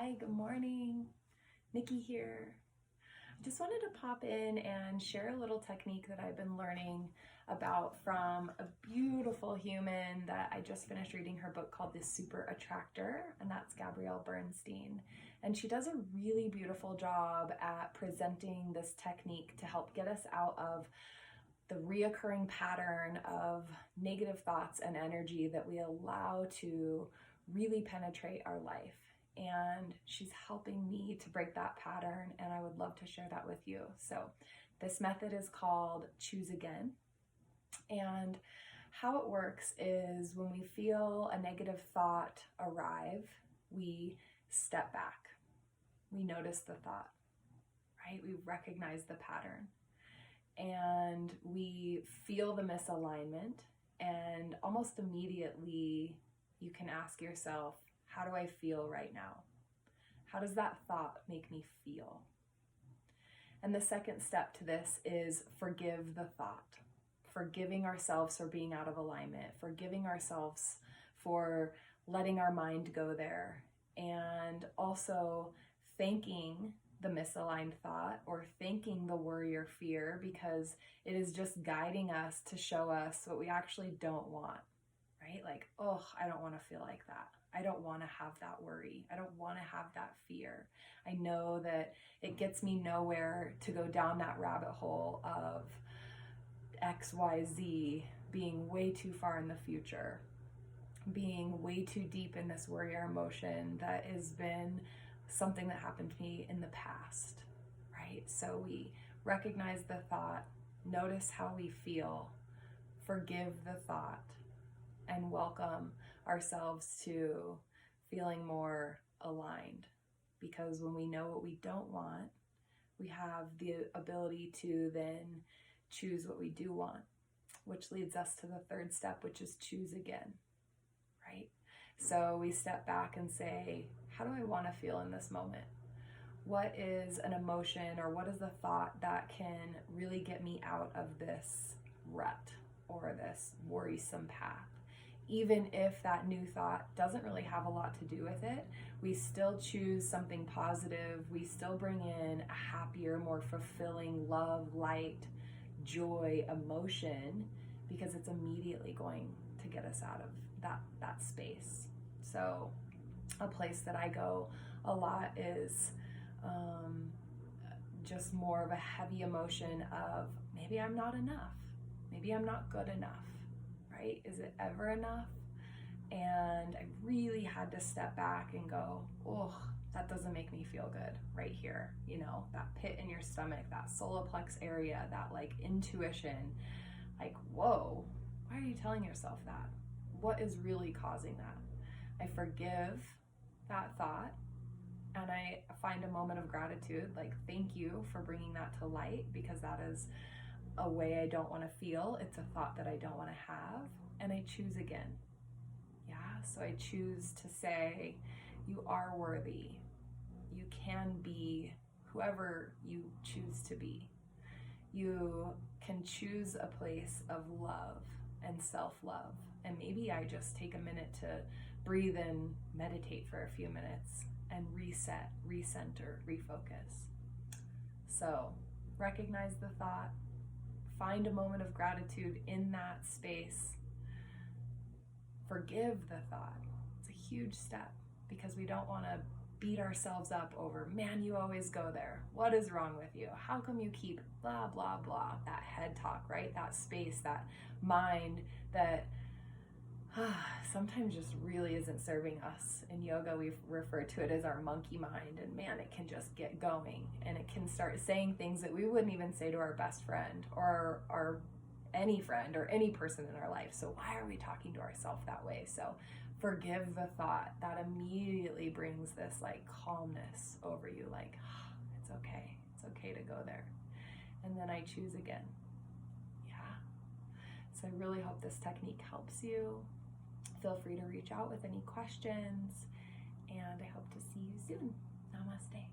Hi, good morning. Nikki here. I just wanted to pop in and share a little technique that I've been learning about from a beautiful human that I just finished reading her book called The Super Attractor, and that's Gabrielle Bernstein. And she does a really beautiful job at presenting this technique to help get us out of the reoccurring pattern of negative thoughts and energy that we allow to really penetrate our life. And she's helping me to break that pattern, and I would love to share that with you. So this method is called Choose Again. And how it works is when we feel a negative thought arrive, we step back. We notice the thought, right? We recognize the pattern. And we feel the misalignment, and almost immediately you can ask yourself, how do I feel right now? How does that thought make me feel? And the second step to this is forgive the thought. Forgiving ourselves for being out of alignment, forgiving ourselves for letting our mind go there, and also thanking the misaligned thought or thanking the worry or fear, because it is just guiding us to show us what we actually don't want, right? Like, oh, I don't want to feel like that. I don't want to have that worry. I don't want to have that fear. I know that it gets me nowhere to go down that rabbit hole of XYZ being way too far in the future, being way too deep in this worry or emotion that has been something that happened to me in the past, right? So we recognize the thought, notice how we feel, forgive the thought, and welcome ourselves to feeling more aligned. Because when we know what we don't want, we have the ability to then choose what we do want, which leads us to the third step, which is choose again, right? So we step back and say, how do I want to feel in this moment? What is an emotion or what is a thought that can really get me out of this rut or this worrisome path? Even if that new thought doesn't really have a lot to do with it, we still choose something positive. We still bring in a happier, more fulfilling love, light, joy, emotion, because it's immediately going to get us out of that space. So a place that I go a lot is just more of a heavy emotion of maybe I'm not enough. Maybe I'm not good enough, right? Is it ever enough? And I really had to step back and go, oh, that doesn't make me feel good right here. You know, that pit in your stomach, that solar plex area, that like intuition, like, whoa, why are you telling yourself that? What is really causing that? I forgive that thought, and I find a moment of gratitude, like, thank you for bringing that to light, because that is a way I don't want to feel. It's a thought that I don't want to have, and I choose again. Yeah, so I choose to say, you are worthy. You can be whoever you choose to be. You can choose a place of love and self-love. And maybe I just take a minute to breathe and meditate for a few minutes and reset, recenter, refocus. So recognize the thought, find a moment of gratitude in that space, forgive the thought. It's a huge step, because we don't want to beat ourselves up over, man, you always go there. What is wrong with you? How come you keep blah, blah, blah? That head talk, right? That space, that mind that sometimes just really isn't serving us. In yoga, we refer to it as our monkey mind, and man, it can just get going, and it can start saying things that we wouldn't even say to our best friend or our any friend or any person in our life. So why are we talking to ourselves that way? So forgive the thought. That immediately brings this like calmness over you, like, it's okay to go there. And then I choose again. Yeah. So I really hope this technique helps you. Feel free to reach out with any questions, and I hope to see you soon. Namaste.